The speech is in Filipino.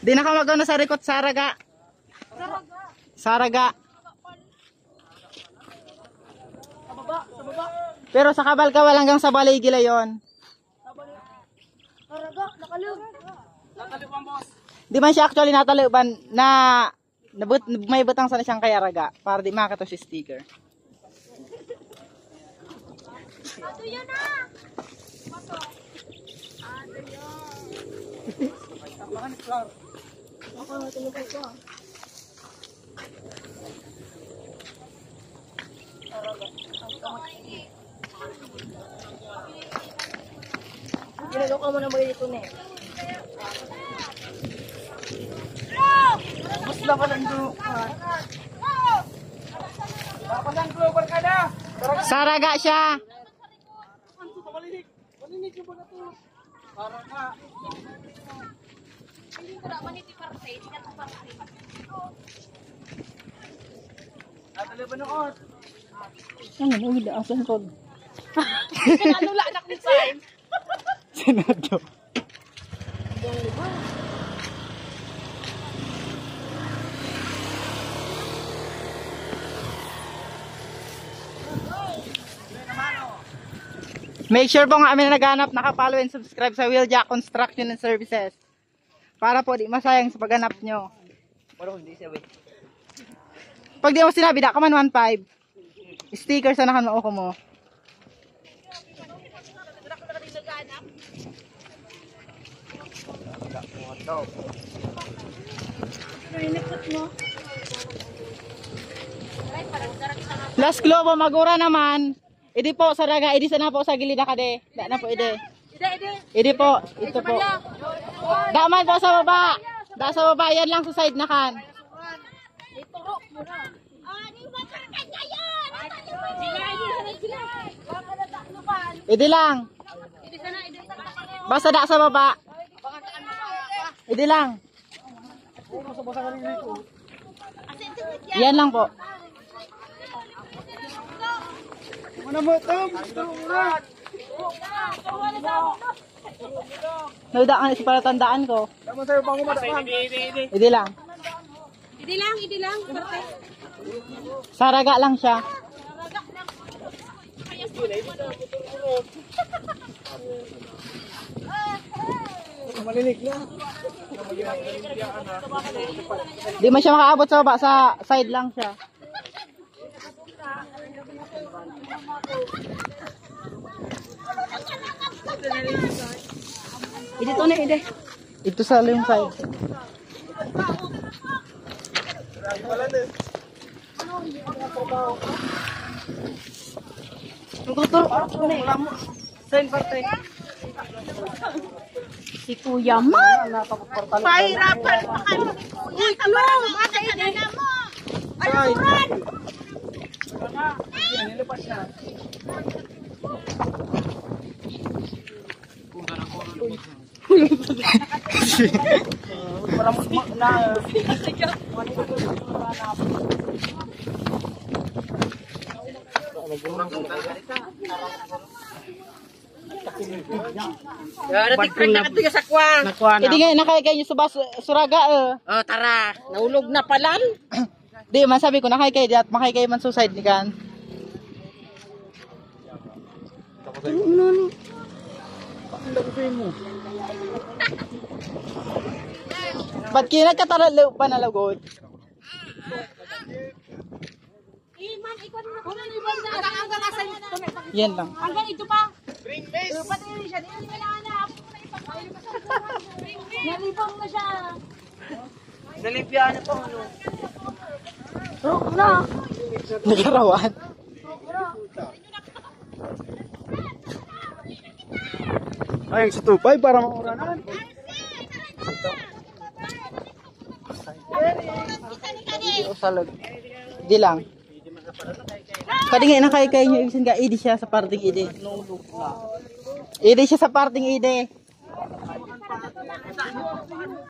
Di na ka mag-ano sa rikot, Saraga. Saraga. Sa baba, sa baba. Pero sa Kabalkawal hanggang sa Baligila yon. Saraga, nakalug. Nakalug ang boss. Di man siya actually nataliban na may butang sana siyang kayaraga para di makita si sticker. Ato yun na! Pasok! Ato yun! Tapakan, Flor. Ako, natulog ko. Ginagawa ka mo na magiging na eh. Bus na palang Saraga siya. Ano wala asan pod. Ano la anak ni Saim? Senado. Make sure po nga kami na naghanap, naka-follow and subscribe sa Wheeljack Construction and Services. Para po di masayang sa paghanap nyo. Pag di mo sinabi, da ka man 1.5. Sticker sa nakan mauko mo. Last Globo, Magura naman. Idi po, Saraga, idi sana po sa gilid na kade. Da na po, idi. Idi po, ito po. Daman po sa baba. Da sa baba, yan lang sa side na kan. Ituro mo na. Idi lang. Basta da sa baba. Idi lang. Yan lang po. Naudaan si para tandaan ko. Idi lang. Idi lang, idi lang. Saraga lang siya. Malinig na. Di man siya makaabot sa baba, sa side lang siya. Idi to na, idi. Ito sa yung side. Tuturo ako na eh. Saan parte? Si Kuya Man. Pahirapan pa kayo. Uy, Klo! Makainin na mo! Aluran! Nilipas na. Hindi nga nakakaya nyo subas Suraga Oh, tara. Naulog na palan. Di man sabi ko nakakaya di at makakaya man suicide ni kan. Ba't kinagkataralaw pa nalagod? Iman, ikon na ko na ibang na. Hanggang asan ito. Yan lang. Hanggang ito pa. Bring base. Pati rin siya. Hindi kailangan na. Nalipang na siya. Nalimpyaan na po ano. Rook na. Nagarawan. Ay, sa tupay para mauranan. Salog. Di lang. Kadingin na kay nyo ibisin ka idi siya sa parting idi. Idi siya sa parting idi.